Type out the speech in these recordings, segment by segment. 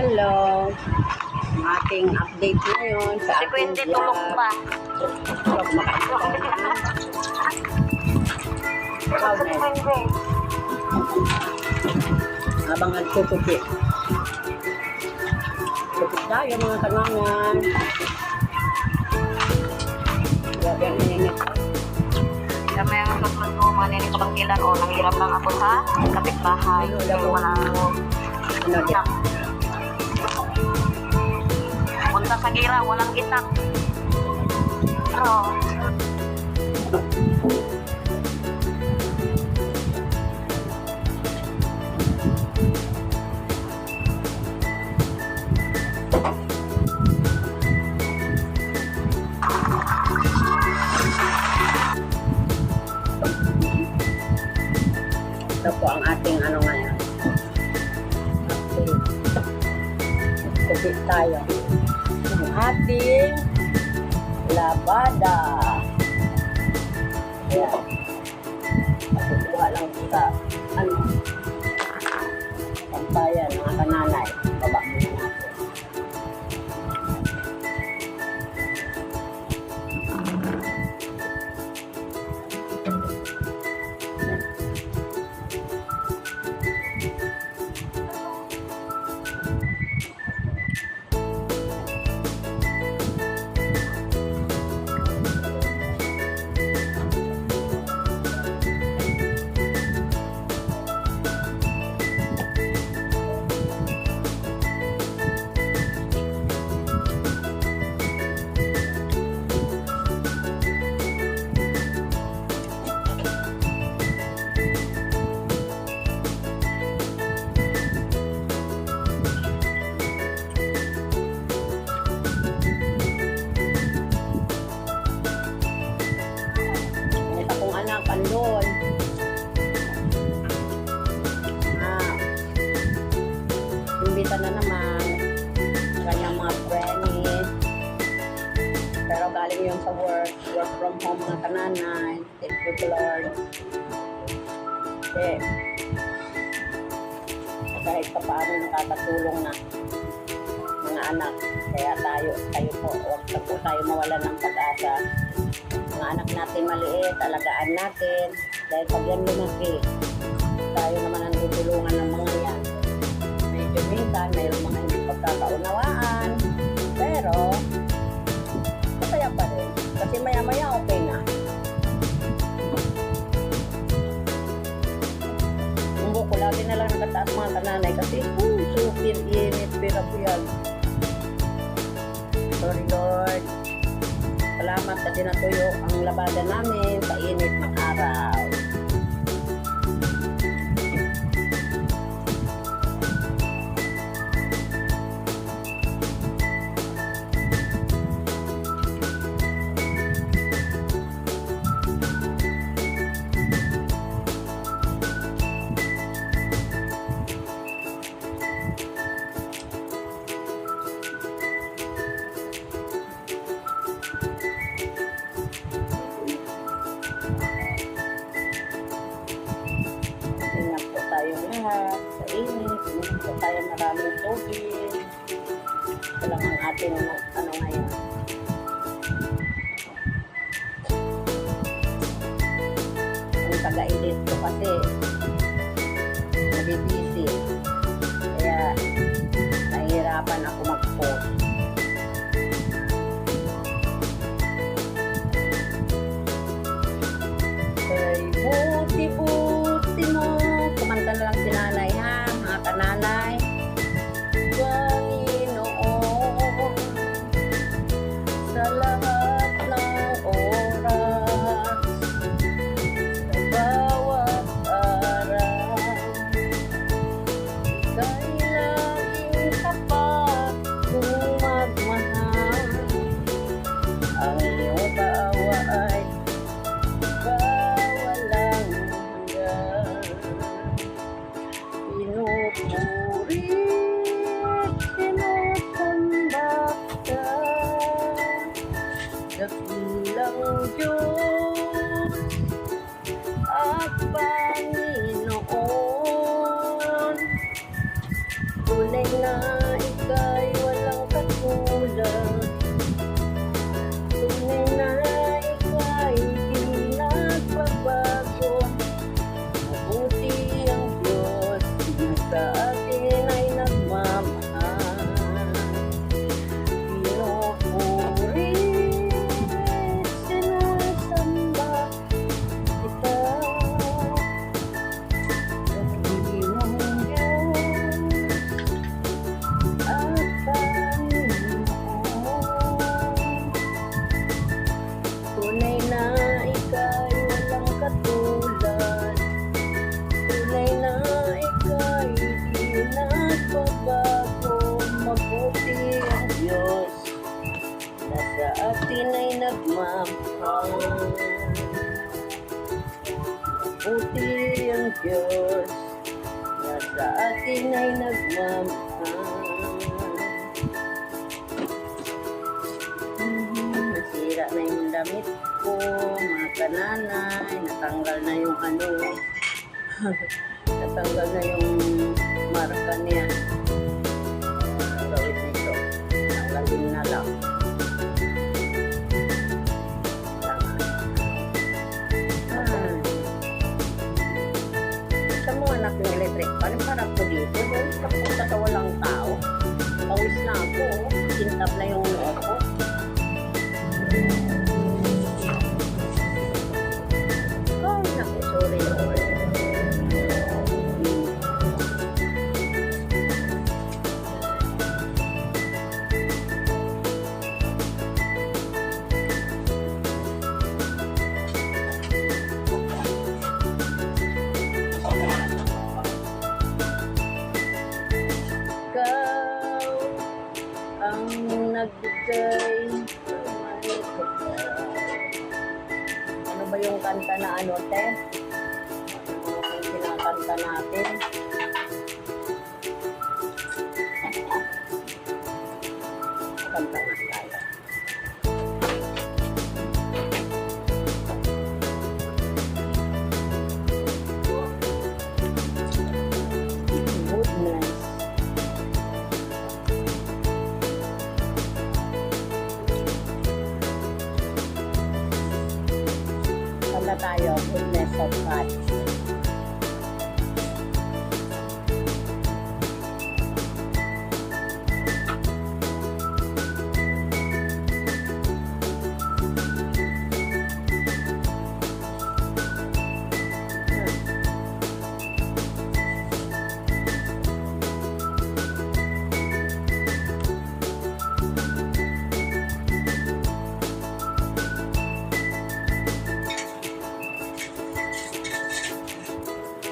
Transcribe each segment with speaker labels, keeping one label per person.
Speaker 1: Hello! Ang ating update ngayon sa ating vlog. Vlog habang nagsusuki. Suki tayo mga kanangan. Grabe ang init.
Speaker 2: Kami ang susunod ko, maninig ko pangkilan o nanghirap lang ako sa kapitbahay.
Speaker 1: Ano dyan?
Speaker 2: Punta sa gira, walang itak. Pero,
Speaker 1: ito po ang ating ano ngayon. Suki tayo. Ang ating labada. Ayan. Kukuha lang sa ano, pampayan, mga kananay. Baba muna natin. Andon. Imbita na naman kanyang mga friends. Pero galing yung sa work from home mga kananay. Thank you Lord. Kasi kahit pa paano nakakatulong na mga anak. Kaya tayo po, huwag na po tayo mawalan ng pag-asa. Mga anak natin maliit, alagaan natin. Dahil pag yan lumaki, tayo naman ang tutulungan ng mga yan. Medyo minsan, mayroong mga hindi pagkakaunawaan. Pero, masaya pa rin. Kasi maya-maya okay na. Ang buko, lagi na lang nakataas mga kananay kasi, super init, pero yan. Sorry Lord. Salamat sa dinatuyo ang labada namin sa init ng araw. Lahat sa init, hindi po tayo maraming tubig. Ito lang ang ating ano ngayon. Ang taga-edit ko kasi nabibisi. Kaya nahihirapan ako mag-post. Ay, buti-buti mo. Kumanta na lang si nanay ha, mga kananay. Panginoon, sa lahat ng oras, sa bawat araw, ika'y laging tapat. Diyos na sa atin ay nagmamahal. Nasira na yung damit ko, mga kananay, natanggal na yung ano, natanggal na yung marka niya. Gawin nito, tanggalin na lang. Sa mga anak ng electric pan, parang po dito, doon sa punta sa walang tao. Pawis na ako, kintab na yung noo ko. Oh, naku, sorry Lord. Ikaw ang nagbigay ng ano ba yung kanta na ano, te? Ano yung kinakanta natin? Kanta nga tayo. Goodness. Kanta tayo, goodness of God.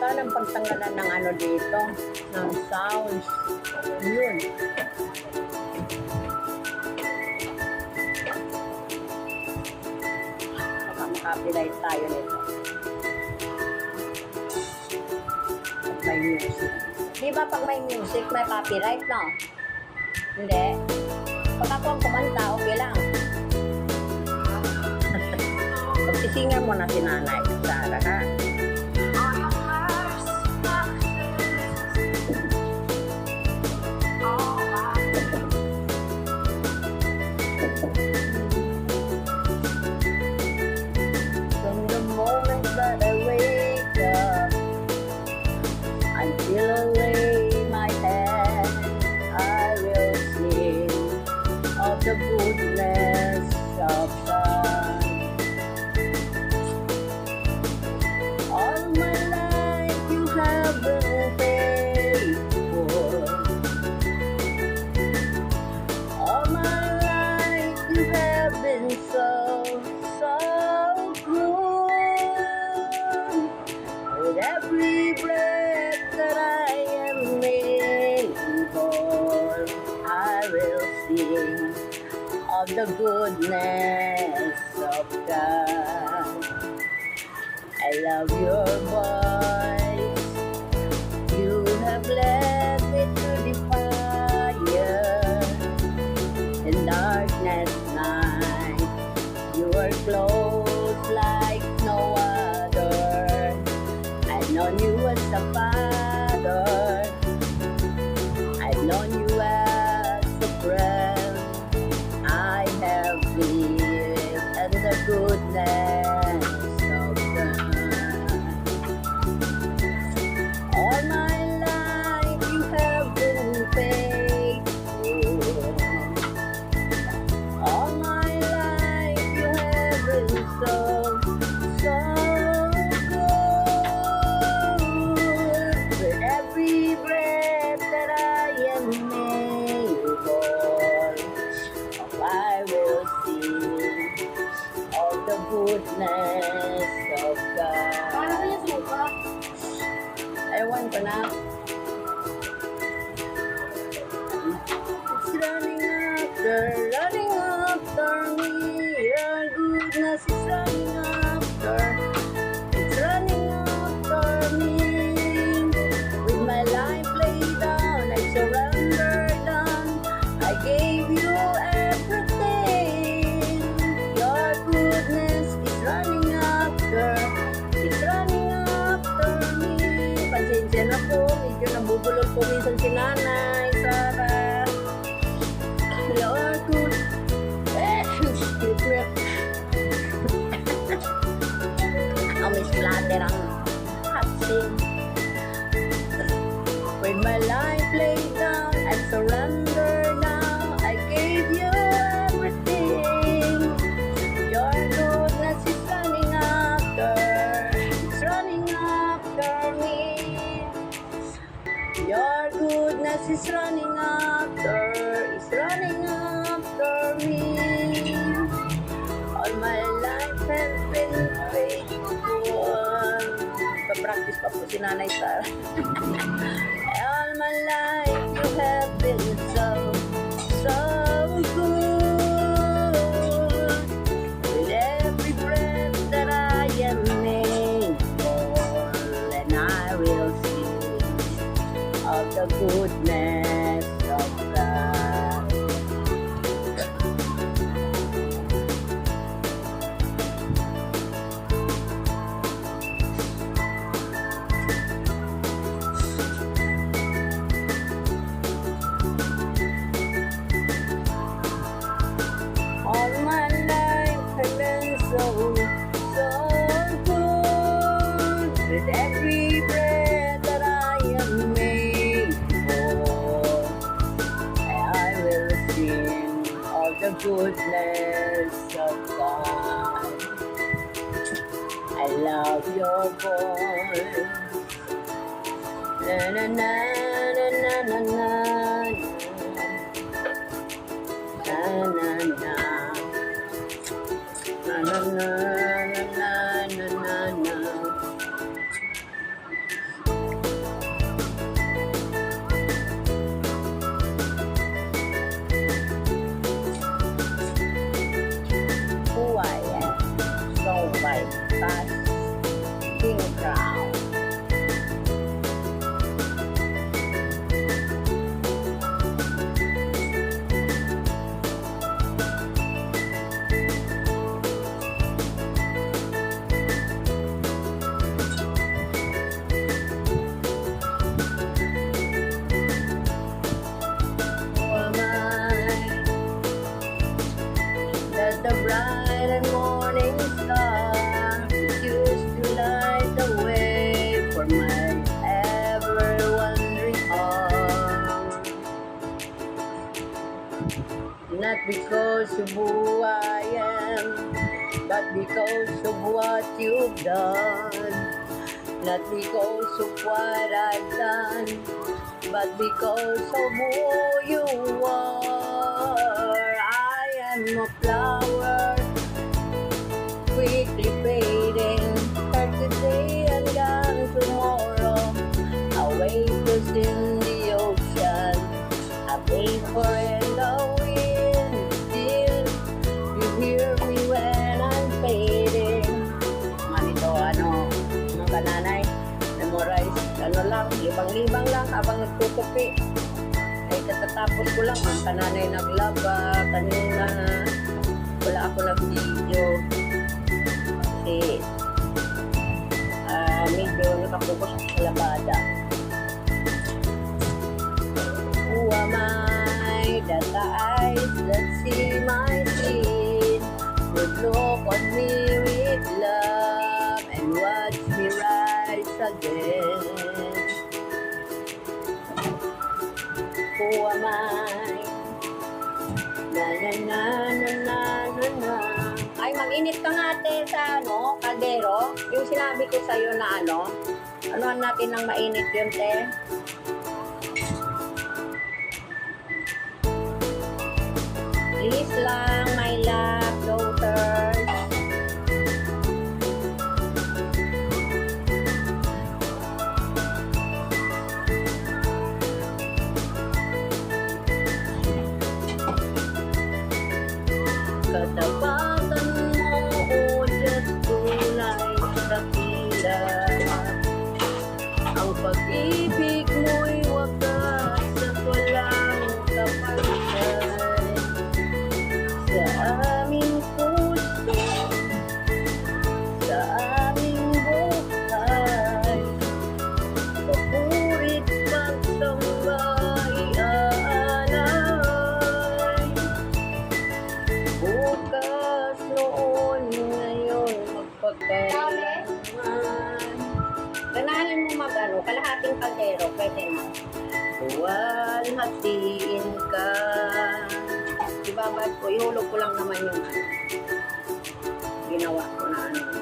Speaker 1: Saan ang pagtanggalan ng ano dito? Ng sounds. Yun. Baka makapilight tayo nito. Pag may music. Di ba pag may music, may copyright, no? Hindi. Pag ako ang kumanta, okay lang. Pagsisingan mo na si Nanay Sara, ha? From the moment that I wake up until I lay my head, I will sing of the goodness of God. All my life you have been faithful. All my life you have been so good. With every breath that I am able, I will sing of the goodness of God. I love your voice. You have led me through the fire in darkness night. You are close like no other. I've known you as a father. I've known you as a friend. I have lived in the goodness of God. All my life you have been faithful. All my life you have been so good. With every breath that I am able, I will sing of the goodness of God. Ewan ko na. It's running after me. Your goodness is running after. It's running after me. po minsan si Nanay Sara. Lord, good. Excuse me. Ang may splatter ang hapsing. With my life laid down, I surrender now. I gave you everything. Your goodness is running after. It's running after me. Your goodness is running after. It's running after me. All my life has been faithful. Pa-practice pa po si Nanay Sara. All my life you have been so, so good. With every breath that I am able, and I will sing of the goodness of God. All my life has been so, so good. With every breath that I am made for, I will sing of the goodness of God. I love your voice. Na na na na na na na. Na na na. Na na na na na na na. Who I am, so by past King Crown. That the bright and morning star used to light the way for my ever-wandering heart. Not because of who I am, but because of what you've done. Not because of what I've done, but because of who you are. I am a flower, quickly fading, hurt today and gone tomorrow. A waves in the ocean, a vapor in the wind. Still, you hear me when I'm fading. Manito, mga kananay, memorize, lang, libang-libang lang habang nagtutupi. Ay katatapos ko lang, ang kananay naglaba, kanina wala ako nag-video. Kasi medyo nakapokus sa labada. Who am I that the eyes that see my sin would look on me with love and watch me rise again? Who am I? Na na na na na na na. Ay, mag-init ka nga ate sa kaldero. Yung sinabi ko sa'yo na anuhan natin ng mainit yun te. Please lang, my love, daughters. Katapatan mo, o Diyos, tunay dakila. Ang pag-ibig mo'y wagas at walang kapalit. Sa aming puso, sa aming buhay, papurit pagsamay. kalahating kaldero, pwede na. Buwalhatiin ka. Ibabad ko, ihulog ko lang naman yung ano, ginawa ko na ano.